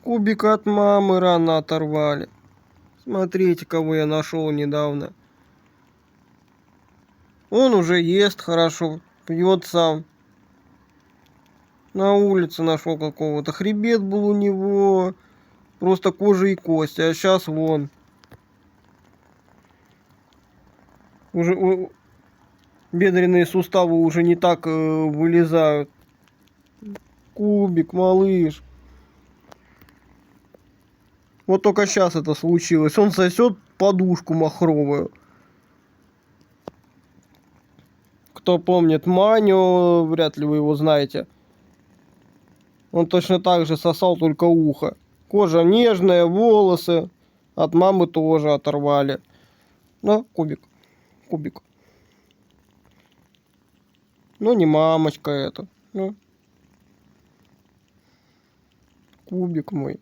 Кубик от мамы рано оторвали. Смотрите, кого я нашел недавно. Он уже ест хорошо, пьет сам. На улице нашел какого-то. Хребет был у него. Просто кожа и кость. А сейчас вон. Уже бедренные суставы уже не так вылезают. Кубик, малыш. Вот только сейчас это случилось. Он сосет подушку махровую. Кто помнит Маню, вряд ли вы его знаете. Он точно так же сосал, только ухо. Кожа нежная, волосы. От мамы тоже оторвали. Ну, Кубик. Кубик. Ну, не мамочка это. Ну, Кубик мой.